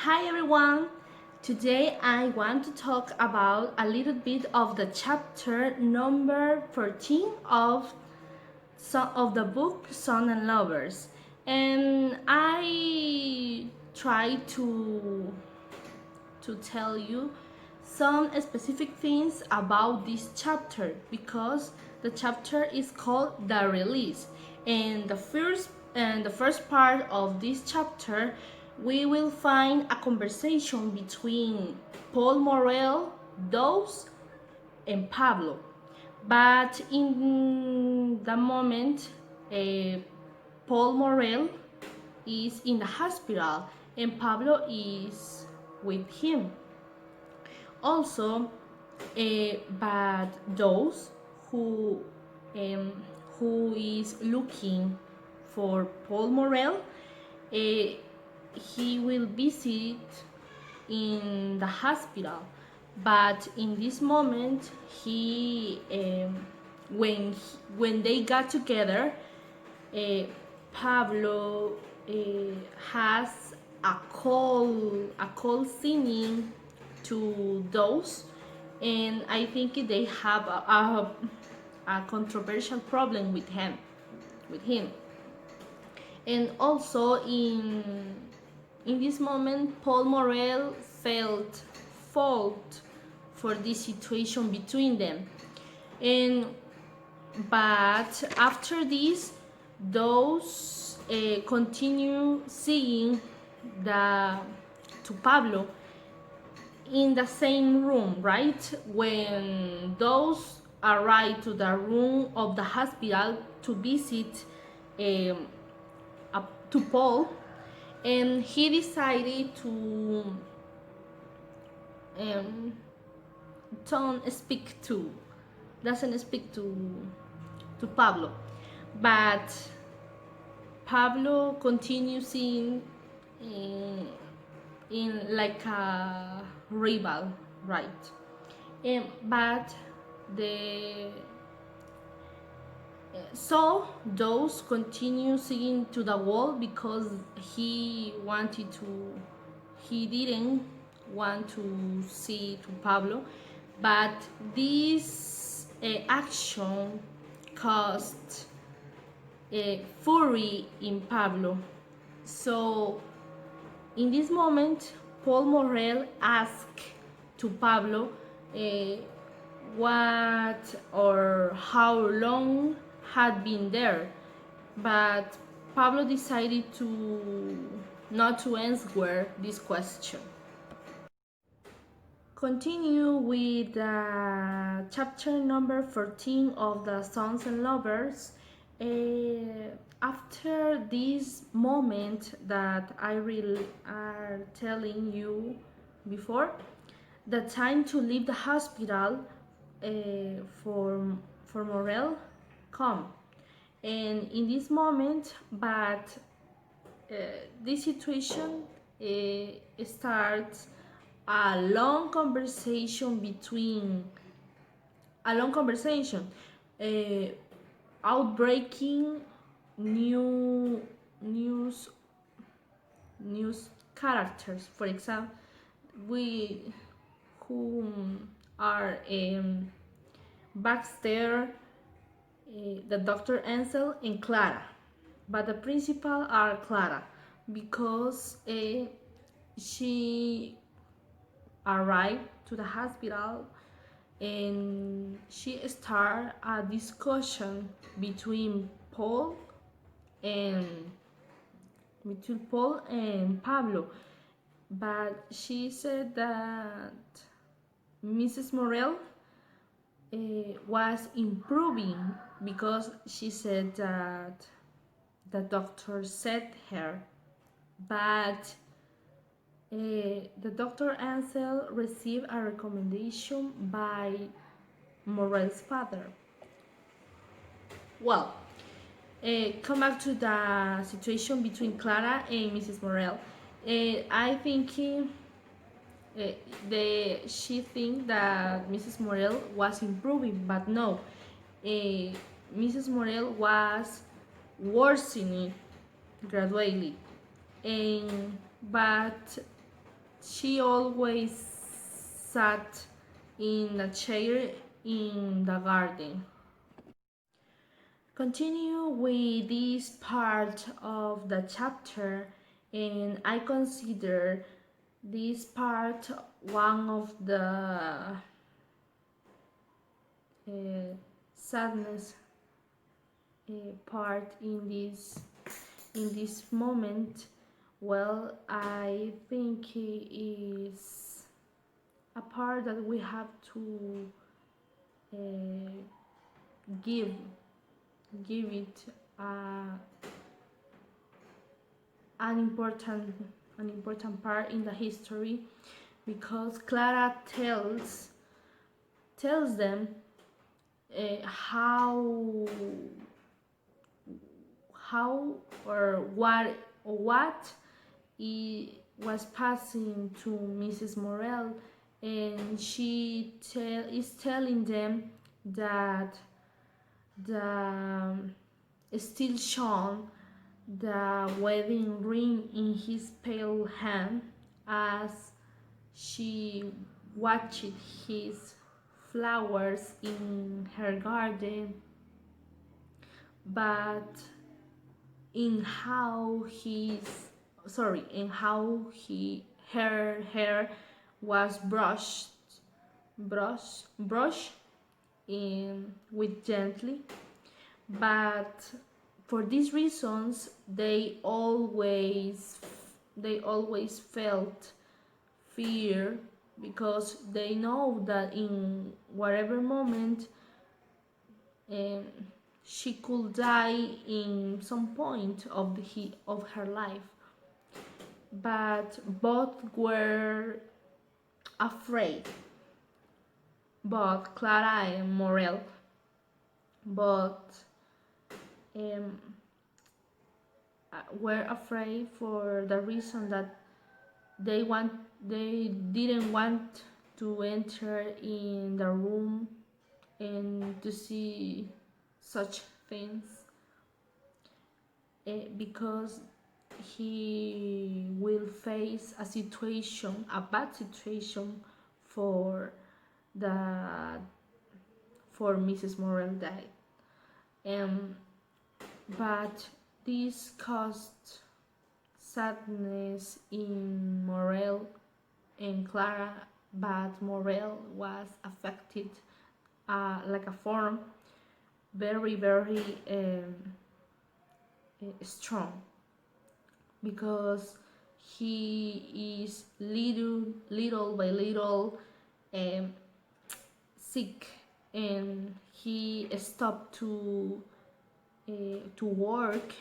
Hi everyone! Today I want to talk about a little bit of the chapter number 14 of the book Son and Lovers. And I try to tell you some specific things about this chapter because the chapter is called The Release. And the first part of this chapter we will find a conversation between Paul Morel, Dose, and Pablo. But in the moment, Paul Morel is in the hospital and Pablo is with him. Also, but those who um, who is looking for Paul Morel, he will visit in the hospital. But in this moment, when they got together, uh, Pablo has a call singing to those, and I think they have a controversial problem with him. And also in this moment, Paul Morel felt fault for this situation between them. And but after this, those continue seeing the to Pablo in the same room, right? When those arrive to the room of the hospital to visit um, to Paul, and he decided to um, don't speak to doesn't speak to Pablo, but Pablo continues in like a rival, right? But the so those continue singing to the wall because he didn't want to see to Pablo, but this action caused fury in Pablo. So in this moment, Paul Morel asked to Pablo uh, what or how long had been there, but Pablo decided to not to answer this question. Continue with chapter number 14 of the Sons and Lovers. After this moment that I really are telling you before, the time to leave the hospital uh, for Morel come, and in this moment, but uh, this situation starts a long conversation between a long conversation uh, outbreaking new news news characters, for example, we who are Baxter, the Dr. Ansel, and Clara. But the principal are Clara because she arrived to the hospital and she started a discussion between and Pablo. But she said that Mrs. Morel was improving because she said that the doctor said her, but the Dr. Ansel received a recommendation by Morel's father. Well, come back to the situation between Clara and Mrs. Morel. I think she think that Mrs. Morel was improving, but no, Mrs. Morel was worsening gradually, and but she always sat in a chair in the garden. Continue with this part of the chapter, and I consider this part one of the sadness part in this moment. Well, I think it is a part that we have to give it an important part in the history, because Clara tells them how or what was passing to Mrs. Morel, and she is telling them that the still shone the wedding ring in his pale hand as she watched his flowers in her garden, but in how her hair was brushed in with gently. But for these reasons they always felt fear, because they know that in whatever moment um, she could die in some point of her life. But both were afraid, both Clara and Morel, but um, were afraid for the reason that they didn't want to enter in the room and to see such things, because he will face a bad situation for the for Mrs. Morel died. Um, but this caused sadness in Morel and Clara, but Morel was affected like a form very strong, because he is little by little um, sick, and he stopped to work,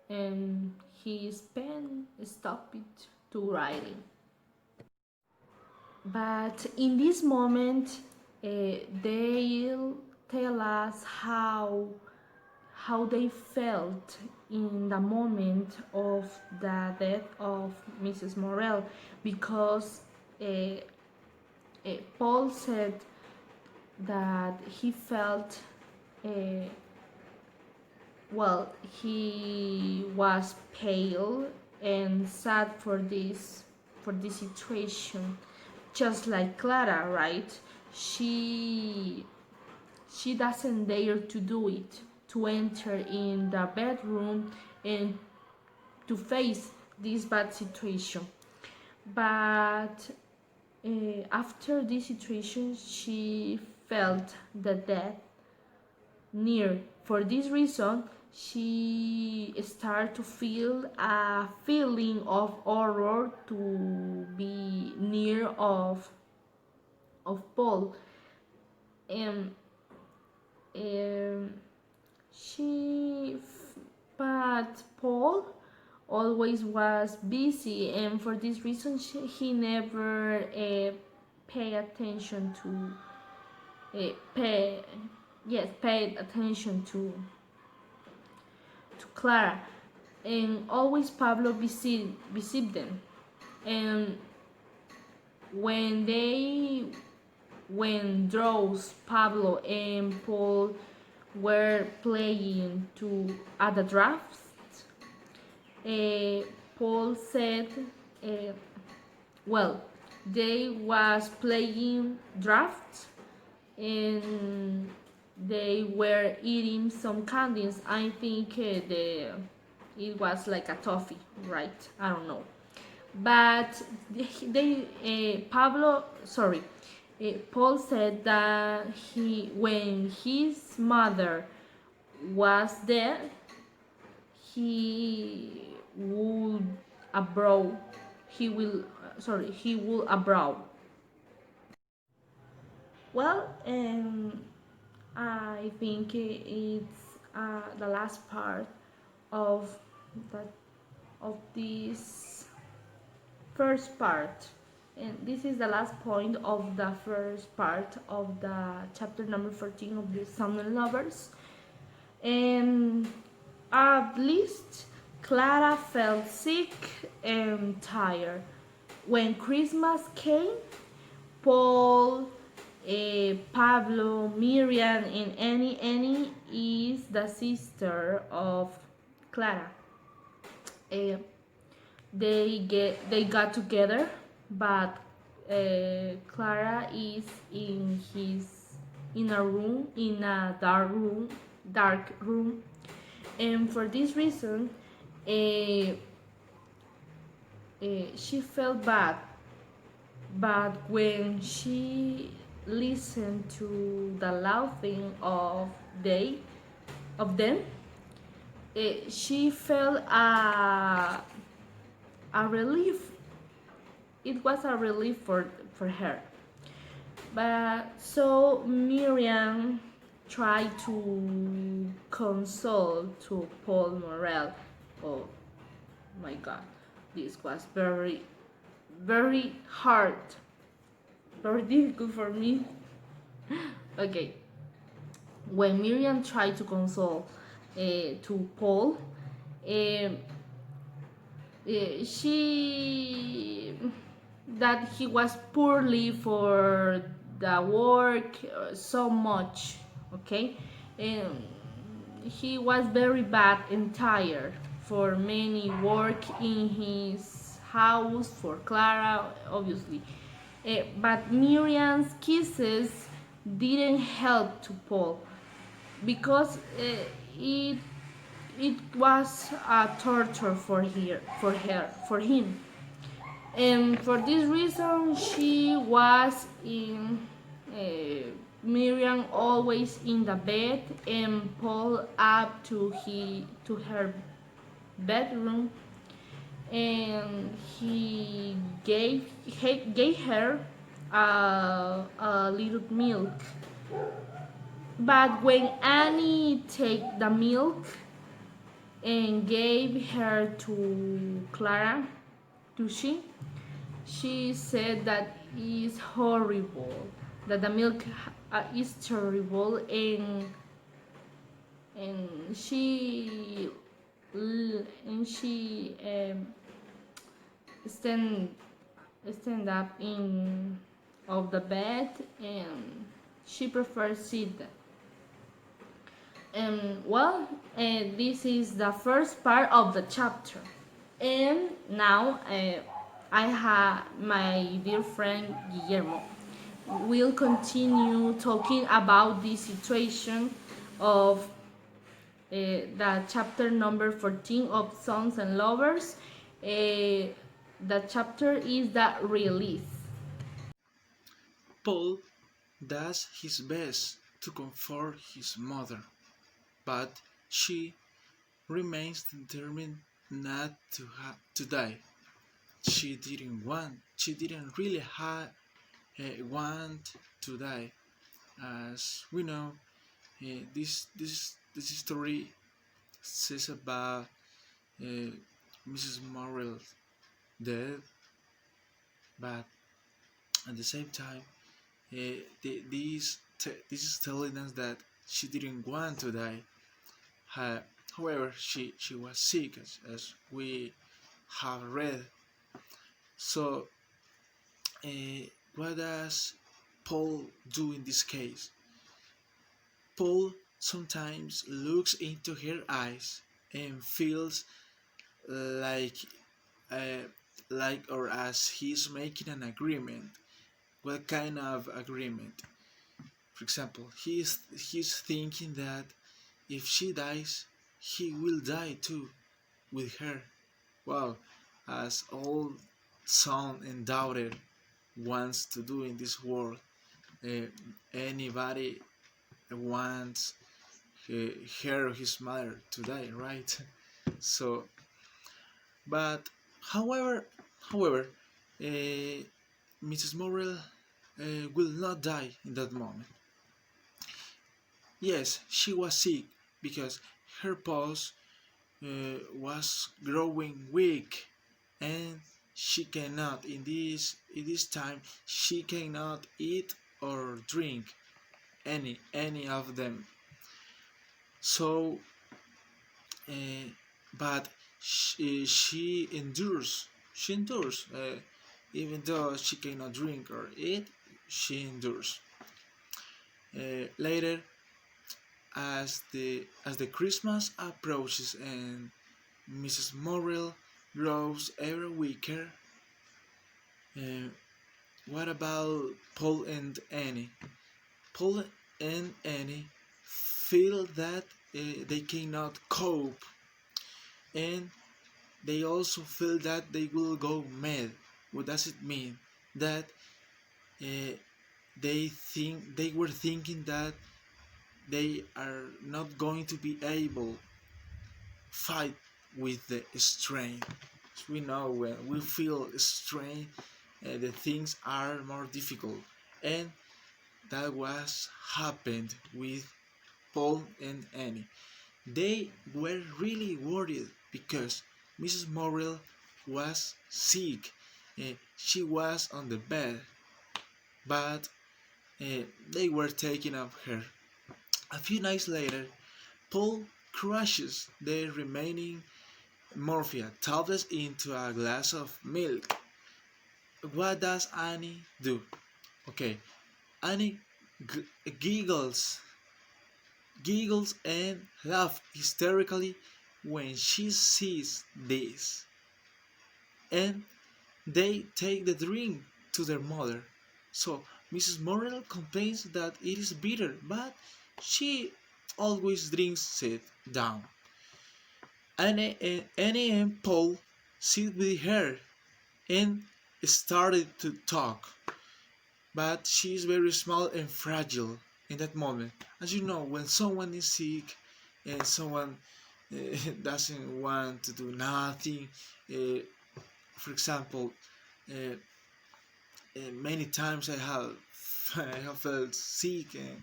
and his pen stopped to writing. But in this moment, they'll tell us how they felt in the moment of the death of Mrs. Morel, because Paul said that he felt he was pale and sad for this situation, just like Clara, right? She doesn't dare to do it, to enter in the bedroom and to face this bad situation. But after this situation, she felt the death near. For this reason, she started to feel a feeling of horror to be near of Paul. And um, she but Paul always was busy, and for this reason he never paid attention to paid attention to Clara, and always Pablo visit them. And when Drows, Pablo and Paul were playing at the draft, Paul said well, they was playing drafts and they were eating some candies. I think it was like a toffee, right? I don't know. But Paul said that when his mother was dead, he would abroad. He will abroad. Well, I think it's the last part of the of this first part, and this is the last point of the first part of the chapter number 14 of the Summer Lovers. And at least Clara felt sick and tired. When Christmas came, Paul, Pablo, Miriam, and Annie is the sister of Clara. Uh, they got together, but Clara is in a room, in a dark room, and for this reason, uh, she felt bad. But when she listened to the laughing of them, she felt a relief. It was a relief for her. But so Miriam tried to console to Paul Morel. Oh my God, this was very hard, very difficult for me. Okay, when Miriam tried to console to Paul, um, she that he was poorly for the work so much, okay, and he was very bad and tired for many work in his house for Clara, obviously. But Miriam's kisses didn't help to Paul because it it was a torture for him, and for this reason she was in Miriam always in the bed and Paul up to her bedroom, and he gave her a little milk. But when Annie take the milk and gave her to Clara, she said that is horrible, that the milk is terrible, and she stand stand up in of the bed, and she prefers sit. Well, this is the first part of the chapter. And now I have my dear friend Guillermo. We'll continue talking about the situation of the chapter number 14 of Sons and Lovers. The chapter is the release. Paul does his best to comfort his mother, but she remains determined not to die. She didn't really want to die. As we know, this story says about uh, Mrs. Morrell's death, but at the same time, this is telling us that she didn't want to die. However, she was sick, as we have read. So, what does Paul do in this case? Paul sometimes looks into her eyes and feels like uh, like, or as he's making an agreement. What kind of agreement? For example, he's thinking that if she dies, he will die too with her. Wow, as all son and daughter wants to do in this world. Uh, Anybody wants her or his mother to die, right? So, but however, however, Mrs. Morrel will not die in that moment. Yes, she was sick because her pulse was growing weak, and she cannot in this time she cannot eat or drink any of them. So, uh, but she endures. She endures, even though she cannot drink or eat. She endures. Later, as the Christmas approaches and Mrs. Morrill grows ever weaker, uh, what about Paul and Annie? Paul and Annie feel that they cannot cope, and they also feel that they will go mad. What does it mean? That uh, they were thinking that they are not going to be able fight with the strain. As we know, when we feel strain, the things are more difficult, and that was happened with Paul and Annie. They were really worried because Mrs. Morrill was sick. She was on the bed, but they were taking of her. A few nights later, Paul crushes the remaining morphia tablets into a glass of milk. What does Annie do? Okay, Annie giggles, giggles and laughs hysterically when she sees this, and they take the drink to their mother. So Mrs. Morrell complains that it is bitter, but she always drinks it down. Annie and Paul sit with her and started to talk, but she is very small and fragile in that moment. As you know, when someone is sick and someone doesn't want to do nothing, uh, for example, uh, many times I have felt sick, and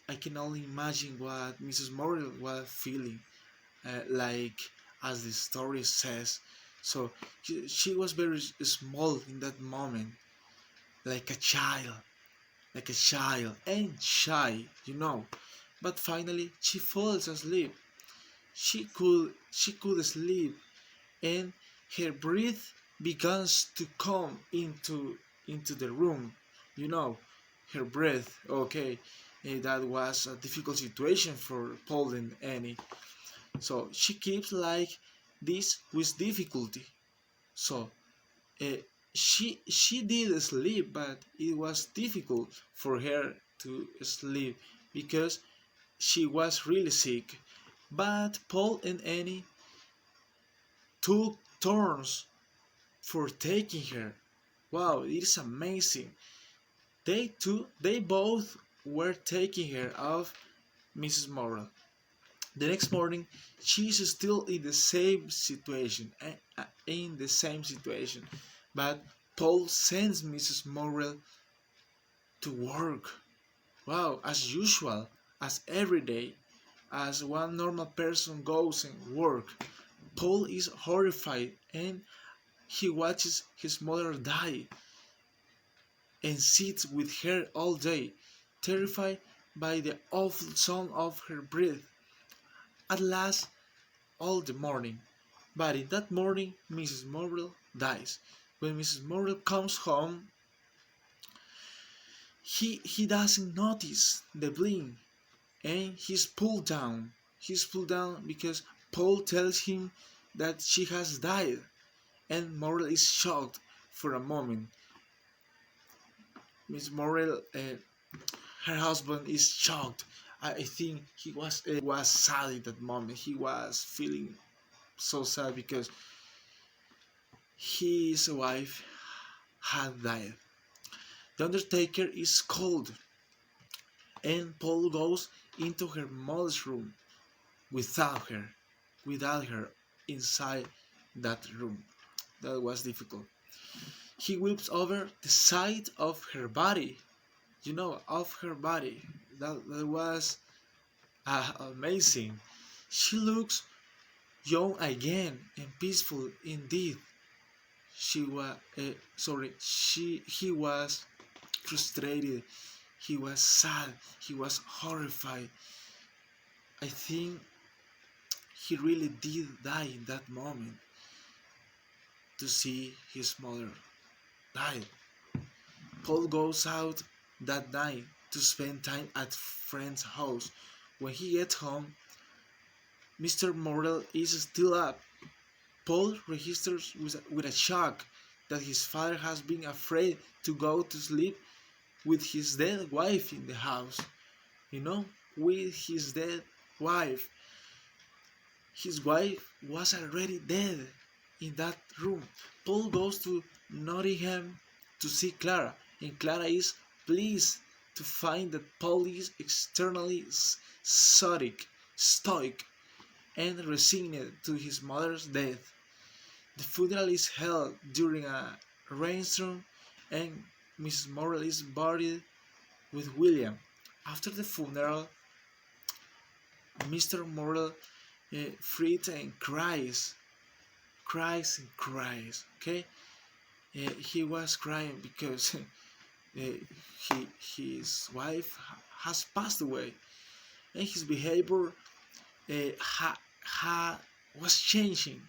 I can only imagine what Mrs. Morrill was feeling like, as the story says. So she was very small in that moment, like like a child, and shy, you know. But finally, she falls asleep. She could sleep, and her breath begins to come into the room. You know, her breath. Okay, that was a difficult situation for Paul and Annie. So she keeps like this with difficulty. So uh, she did sleep, but it was difficult for her to sleep because she was really sick. But Paul and Annie took turns for taking her. Wow, it is amazing. They both were taking her of Mrs. Morrell. The next morning, she is still in the same situation, but Paul sends Mrs. Morrell to work. Wow, as usual, as every day, as one normal person goes and work. Paul is horrified, and he watches his mother die and sits with her all day, terrified by the awful sound of her breath. At last, all the morning. But in that morning, Mrs. Morrill dies. When Mrs. Morrill comes home, he doesn't notice the bleeding, and he's pulled down. He's pulled down because Paul tells him that she has died, and Morel is shocked for a moment. Miss Morel, her husband is shocked. I think he was sad at that moment. He was feeling so sad because his wife had died. The Undertaker is cold, and Paul goes into her mother's room without her, without her inside that room. That was difficult. He whips over the side of her body, of her body. That was amazing. She looks young again and peaceful indeed. He was frustrated. He was sad. He was horrified. I think he really did die in that moment to see his mother die. Paul goes out that night to spend time at friend's house. When he gets home, Mr. Morel is still up. Paul registers with a shock that his father has been afraid to go to sleep with his dead wife in the house. With his dead wife. His wife was already dead in that room. Paul goes to Nottingham to see Clara, and Clara is pleased to find that Paul is externally stoic, and resigned to his mother's death. The funeral is held during a rainstorm, and Mrs. Morel is buried with William. After the funeral, Mr. Morel frees and cries and cries. Okay, he was crying because his wife has passed away, and his behavior was changing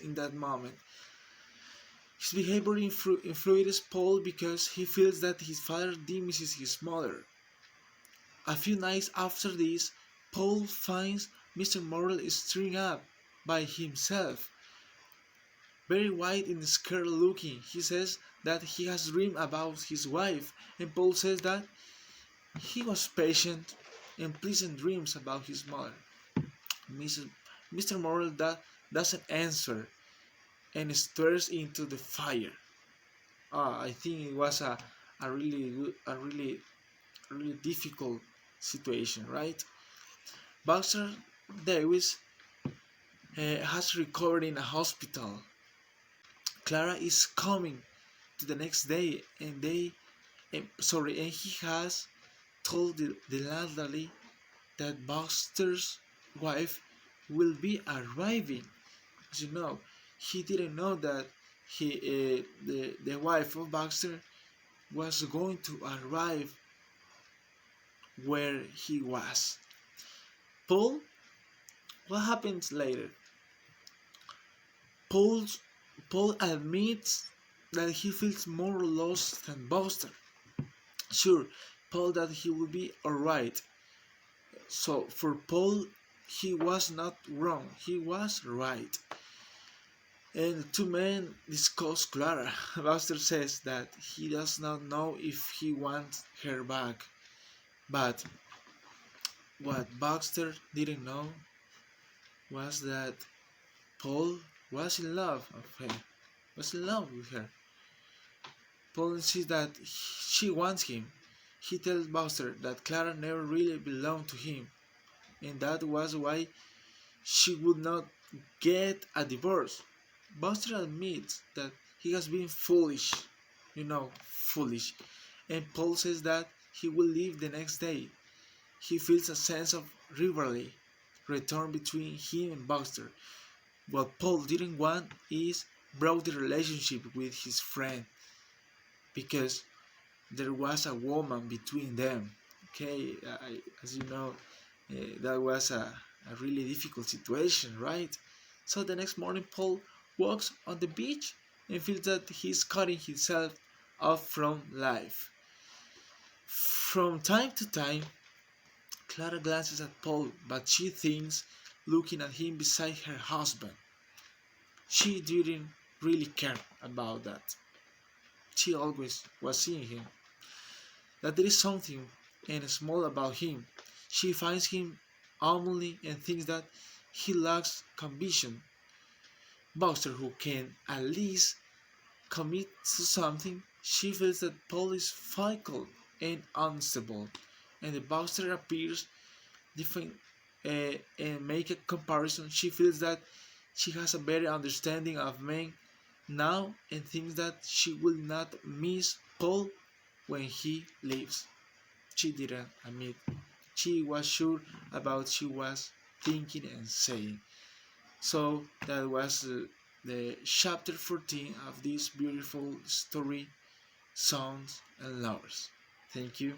in that moment. His behavior influences Paul because he feels that his father diminishes his mother. A few nights after this, Paul finds Mr. Morel stirring up by himself, very white and scared looking. He says that he has dreamed about his wife, and Paul says that he was patient and pleasant dreams about his mother. Mr. Morel doesn't answer and stares into the fire. I think it was a really difficult situation, right? Baxter Davis has recovered in a hospital. Clara is coming to the next day, and he has told the landlady that Baxter's wife will be arriving. As you know, he didn't know that the wife of Baxter was going to arrive where he was. Paul, what happens later? Paul admits that he feels more lost than Baxter. Sure, Paul that he will be alright. So for Paul, he was not wrong, he was right. And the two men discuss Clara. Baxter says that he does not know if he wants her back. But what Baxter didn't know was that Paul was in love with her. Paul insists that she wants him. He tells Baxter that Clara never really belonged to him, and that was why she would not get a divorce. Baxter admits that he has been foolish, and Paul says that he will leave the next day. He feels a sense of rivalry return between him and Baxter. What Paul didn't want is broke the relationship with his friend, because there was a woman between them. Okay, as you know, that was a really difficult situation, right? So the next morning, Paul walks on the beach and feels that he's cutting himself off from life. From time to time, Clara glances at Paul, but she thinks looking at him beside her husband. She didn't really care about that. She always was seeing him. That there is something and small about him. She finds him homely and thinks that he lacks conviction. Buster, who can at least commit to something, she feels that Paul is fickle and unstable, and the Buster appears different and make a comparison. She feels that she has a better understanding of men now and thinks that she will not miss Paul when he leaves. She didn't admit. She was sure about she was thinking and saying. So that was the chapter 14 of this beautiful story, Songs and Lovers. Thank you.